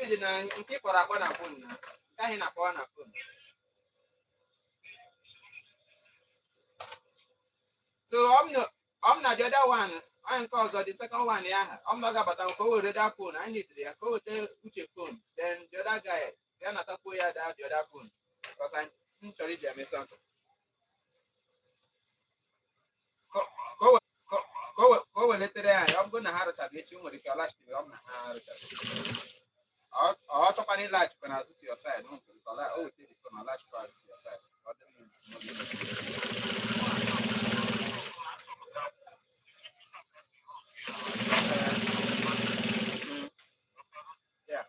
message na nke kpọrọ akpọ na phone na nke ahụ na-akpọ na phone. So I'm not the other one. I am cause the second one, yeah. I'm not about to go with that phone. I need to go with the phone. Then the other guy, they're not a player that the other phone. Because I'm sorry, they mess up. Go with it there. I'm gonna have to get you with your last year. I'm not or to any large when I sit to your side. Don't because I always take it from a large part to your side. Yeah.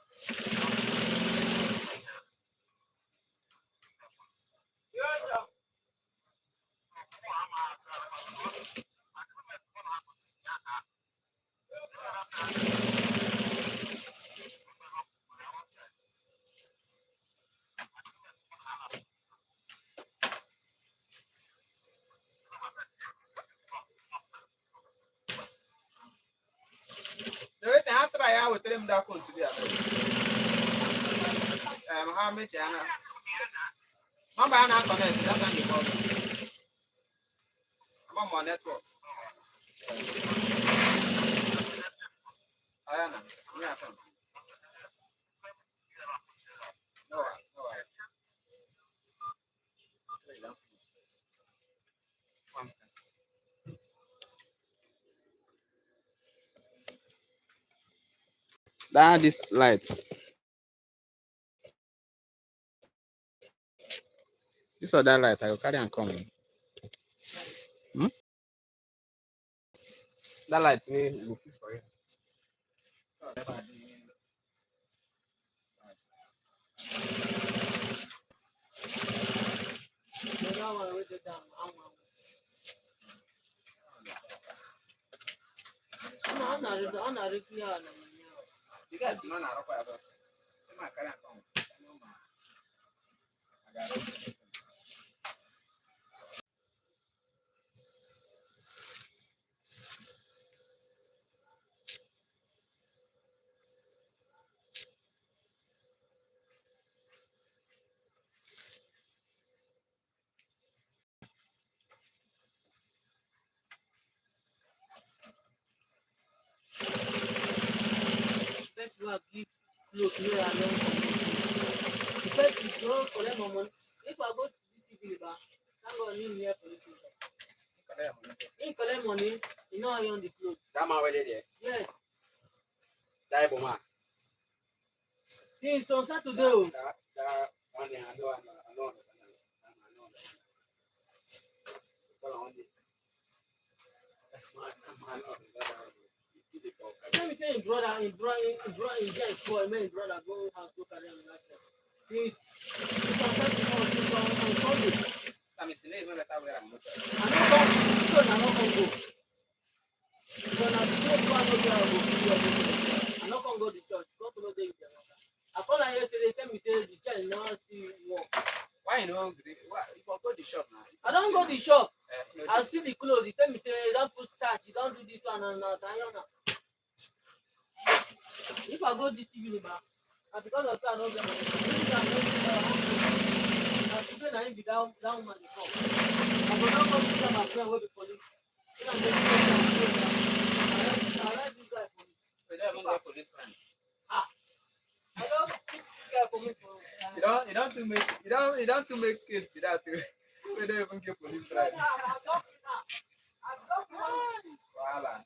The way I try out with them that phone today. How much Anna? Mama Anna connect. That's not the problem. I'm on network. Ayana, yeah, no, no. That this light. This other light, I will carry and come. Hmm? That light will fit for you. You guys know now about my carry and come. First you give clothes here and then first you don't collect my money. If I go to this TV, thank God you here for it. He collect money, you know how you on the clothes. That man where there? Yes. That man. Since on Saturday. That one I know. Let me tell you, brother, in James boy, man, brother, go and go carry on like that. Since on Sunday. I'm saying no matter where I'm looking. I don't come, so I'm not going to go. When I say go and go, I'm not going to go to church. Go to the church. I called her yesterday, tell me say the church now see work. Why you know? Why you go to the shop now? I don't go to the shop. I see the clothes. He tell me say don't put starch, you don't do this one and that. If I go this evening, because of that, I don't get money. I today I be down man the come. I go down come to my friend will be police. I like this guy for me. So they don't get police friend. I don't keep this guy for me. You don't to make case without you. We don't even get police friend. Voila.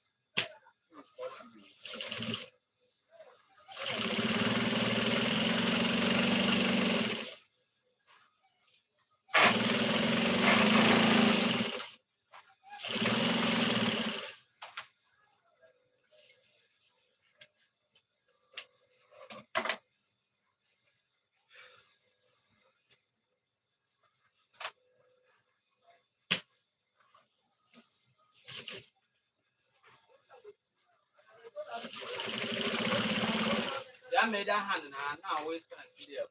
I made that hand now always gonna see there.